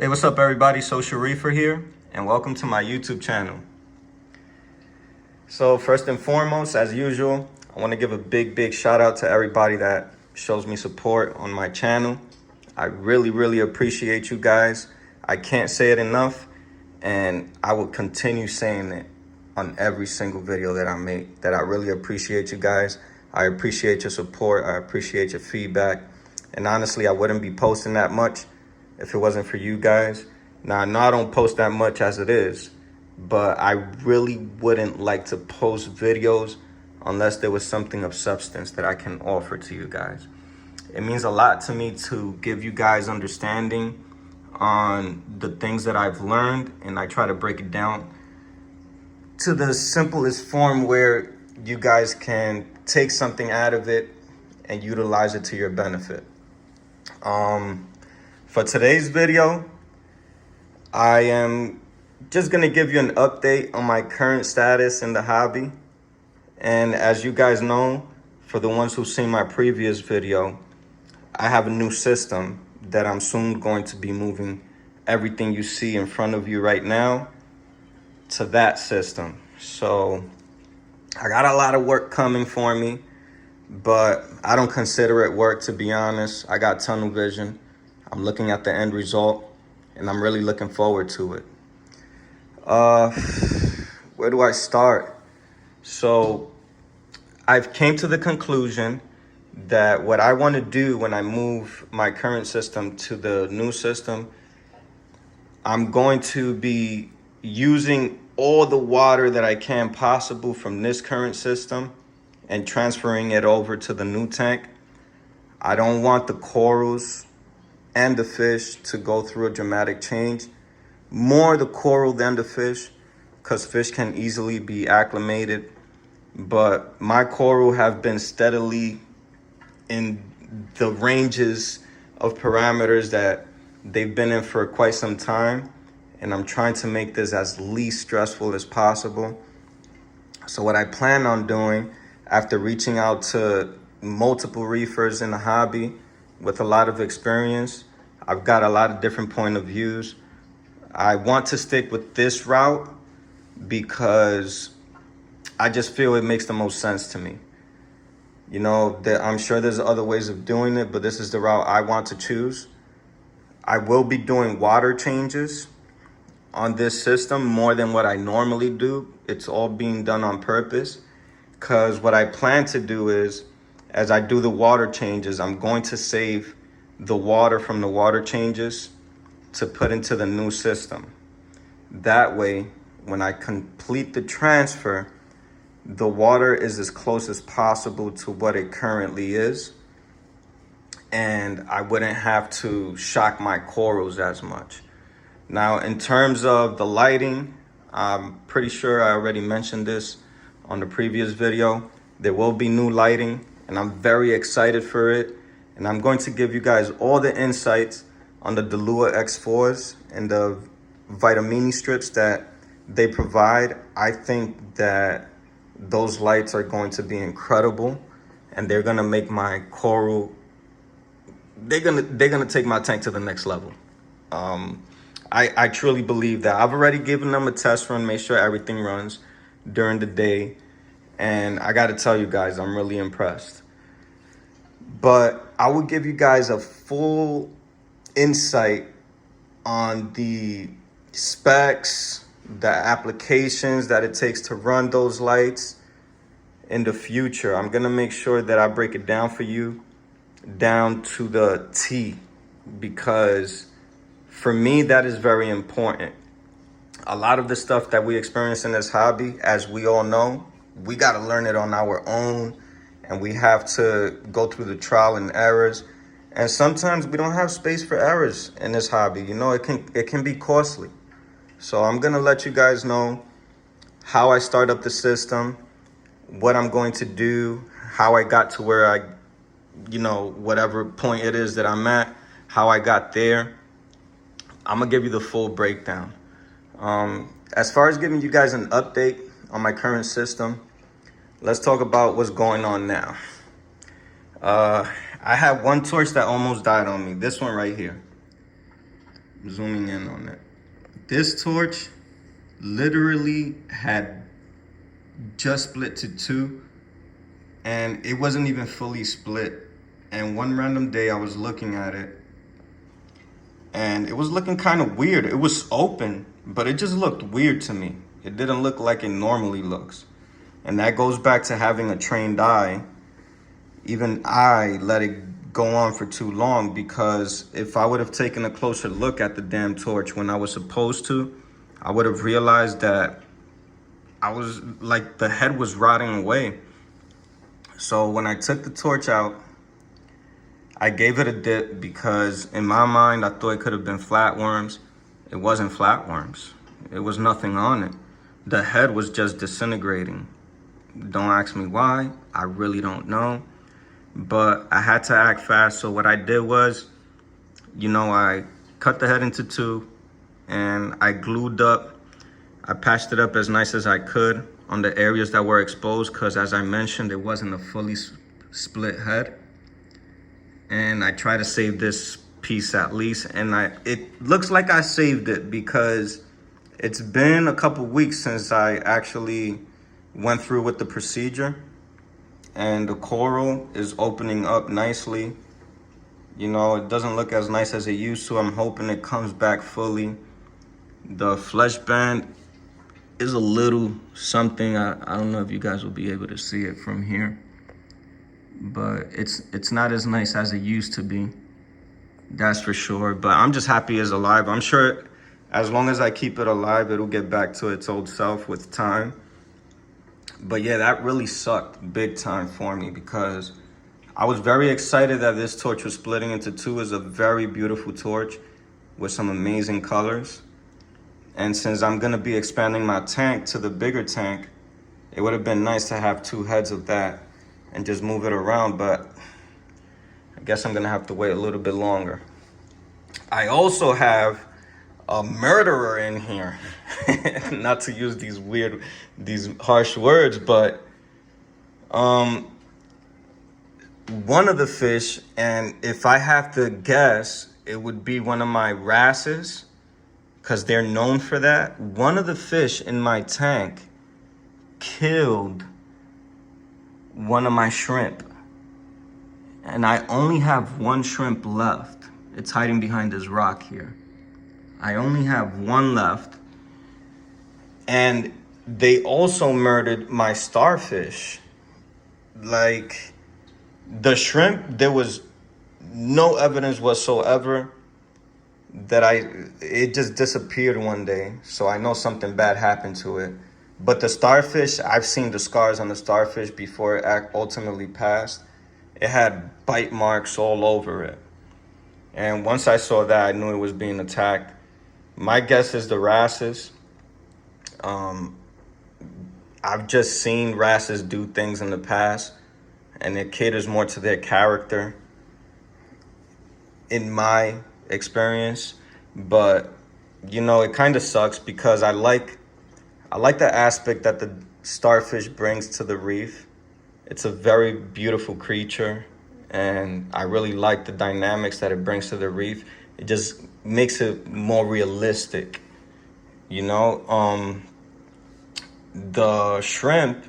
Hey, what's up everybody? Social Reefer here, and welcome to my YouTube channel. So first and foremost, as usual, I want to give a big shout out to everybody that shows me support on my channel. I really appreciate you guys. I can't say it enough, and I will continue saying it on every single video that I make, that I really appreciate you guys. I appreciate your support. I appreciate your feedback. And honestly, I wouldn't be posting that much if it wasn't for you guys. Now, I know I don't post that much as it is, but I really wouldn't like to post videos unless there was something of substance that I can offer to you guys. It means a lot to me to give you guys understanding on the things that I've learned, and I try to break it down to the simplest form where you guys can take something out of it and utilize it to your benefit. For today's video, I am just gonna give you an update on my current status in the hobby. And as you guys know, for the ones who've seen my previous video, I have a new system that I'm soon going to be moving everything you see in front of you right now to that system. So I got a lot of work coming for me, but I don't consider it work, to be honest. I got tunnel vision. I'm looking at the end result, and I'm really looking forward to it. Where do I start? So I've came to the conclusion that what I want to do when I move my current system to the new system, I'm going to be using all the water that I can possible from this current system and transferring it over to the new tank. I don't want the corals and the fish to go through a dramatic change. More the coral than the fish, because fish can easily be acclimated. But my coral have been steadily in the ranges of parameters that they've been in for quite some time. And I'm trying to make this as least stressful as possible. So what I plan on doing, after reaching out to multiple reefers in the hobby with a lot of experience, I've got a lot of different point of views. I want to stick with this route because I just feel it makes the most sense to me. You know, I'm sure there's other ways of doing it, but this is the route I want to choose. I will be doing water changes on this system more than what I normally do. It's all being done on purpose, because what I plan to do is, as I do the water changes, I'm going to save the water from the water changes to put into the new system. That way, when I complete the transfer, the water is as close as possible to what it currently is, and I wouldn't have to shock my corals as much. Now, in terms of the lighting, I'm pretty sure I already mentioned this on the previous video. There will be new lighting, and I'm very excited for it. And I'm going to give you guys all the insights on the Delua X4s and the Vitamini strips that they provide. I think that those lights are going to be incredible, and they're gonna make my coral, they're gonna take my tank to the next level. I truly believe that. I've already given them a test run, make sure everything runs during the day. And I gotta tell you guys, I'm really impressed. But I will give you guys a full insight on the specs, the applications that it takes to run those lights in the future. I'm gonna make sure that I break it down for you, down to the T, because for me, that is very important. A lot of the stuff that we experience in this hobby, as we all know, we got to learn it on our own, and we have to go through the trial and errors. And sometimes we don't have space for errors in this hobby. You know, it can be costly. So I'm going to let you guys know how I start up the system, what I'm going to do, how I got to where I, you know, whatever point it is that I'm at, how I got there. I'm gonna give you the full breakdown. As far as giving you guys an update on my current system, let's talk about what's going on now. I had one torch that almost died on me, this one right here. zooming in on it. This torch literally had just split to two, and it wasn't even fully split. And one random day I was looking at it, and it was looking kind of weird. It was open, but it just looked weird to me. It didn't look like it normally looks. And that goes back to having a trained eye. Even I let it go on for too long, because if I would have taken a closer look at the damn torch when I was supposed to, I would have realized that I was like, the head was rotting away. So when I took the torch out, I gave it a dip, because in my mind, I thought it could have been flatworms. It wasn't flatworms. It was nothing on it. The head was just disintegrating. Don't ask me why. I really don't know. But I had to act fast. So what I did was, I cut the head into two, and I patched it up as nice as I could on the areas that were exposed, because as I mentioned, it wasn't a fully split head. And I try to save this piece at least. And it looks like I saved it, because it's been a couple weeks since I actually went through with the procedure. And the coral is opening up nicely. It doesn't look as nice as it used to. I'm hoping it comes back fully. The flesh band is a little something. I don't know if you guys will be able to see it from here, but it's not as nice as it used to be. That's for sure. But I'm just happy it's alive. I'm sure as long as I keep it alive, it'll get back to its old self with time. But yeah, that really sucked big time for me, because I was very excited that this torch was splitting into two. It's a very beautiful torch with some amazing colors. And since I'm gonna be expanding my tank to the bigger tank, it would have been nice to have two heads of that and just move it around, but I guess I'm gonna have to wait a little bit longer. I also have a murderer in here. Not to use these harsh words, but one of the fish, and if I have to guess, it would be one of my wrasses, because they're known for that. One of the fish in my tank killed one of my shrimp, and I only have one shrimp left. It's hiding behind this rock here. I only have one left. And they also murdered my starfish. Like, the shrimp, there was no evidence whatsoever that it just disappeared one day. So I know something bad happened to it. But the starfish, I've seen the scars on the starfish before it ultimately passed. It had bite marks all over it. And once I saw that, I knew it was being attacked. My guess is the wrasses. I've just seen wrasses do things in the past, and it caters more to their character, in my experience. But it kind of sucks, because I like the aspect that the starfish brings to the reef. It's a very beautiful creature, and I really like the dynamics that it brings to the reef. It just makes it more realistic, The shrimp,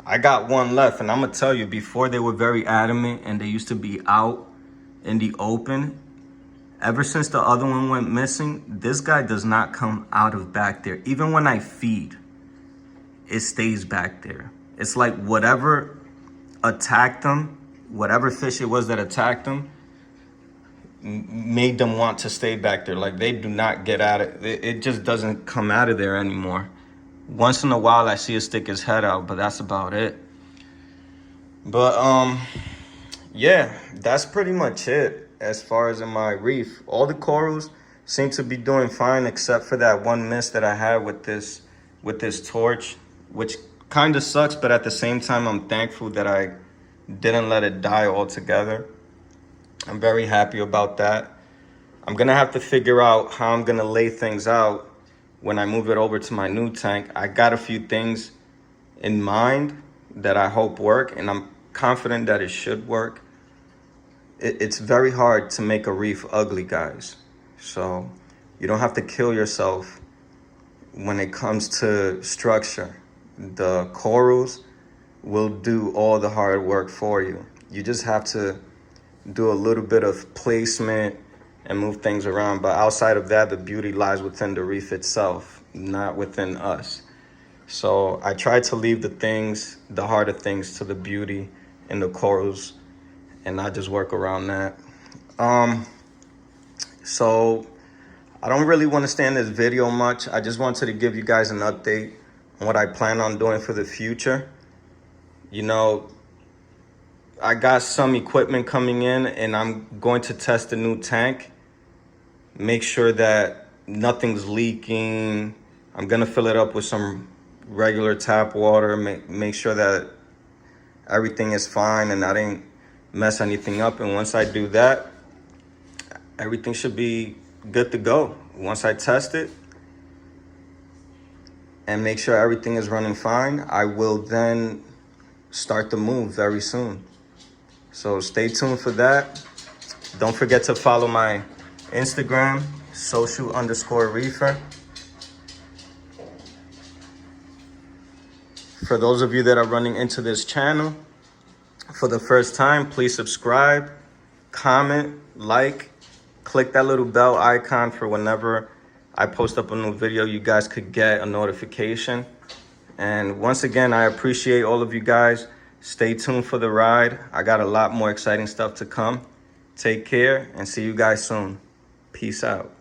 I got one left, and I'm gonna tell you, before they were very adamant and they used to be out in the open. Ever since the other one went missing, this guy does not come out of back there. Even when I feed, it stays back there. It's like whatever attacked them, whatever fish it was that attacked them, made them want to stay back there. Like, they do not get out of it. It just doesn't come out of there anymore. Once in a while I see it stick his head out, but that's about it. But yeah, that's pretty much it as far as in my reef. All the corals seem to be doing fine, except for that one miss that I had with this torch, which kind of sucks, but at the same time I'm thankful that I didn't let it die altogether. I'm very happy about that. I'm gonna have to figure out how I'm gonna lay things out when I move it over to my new tank. I got a few things in mind that I hope work, and I'm confident that it should work. It's very hard to make a reef ugly, guys. So You don't have to kill yourself when it comes to structure. The corals will do all the hard work for you. You just have to do a little bit of placement and move things around. But outside of that, the beauty lies within the reef itself, not within us. So I try to leave the harder things to the beauty and the corals, and not just work around that. So I don't really want to stay in this video much. I just wanted to give you guys an update on what I plan on doing for the future. You know, I got some equipment coming in, and I'm going to test the new tank. Make sure that nothing's leaking. I'm gonna fill it up with some regular tap water. Make sure that everything is fine and I didn't mess anything up. And once I do that, everything should be good to go. Once I test it and make sure everything is running fine, I will then start the move very soon. So stay tuned for that. Don't forget to follow my Instagram, social_reefer. For those of you that are running into this channel for the first time, please subscribe, comment, like, click that little bell icon for whenever I post up a new video, you guys could get a notification. And once again, I appreciate all of you guys. Stay tuned for the ride. I got a lot more exciting stuff to come. Take care and see you guys soon. Peace out.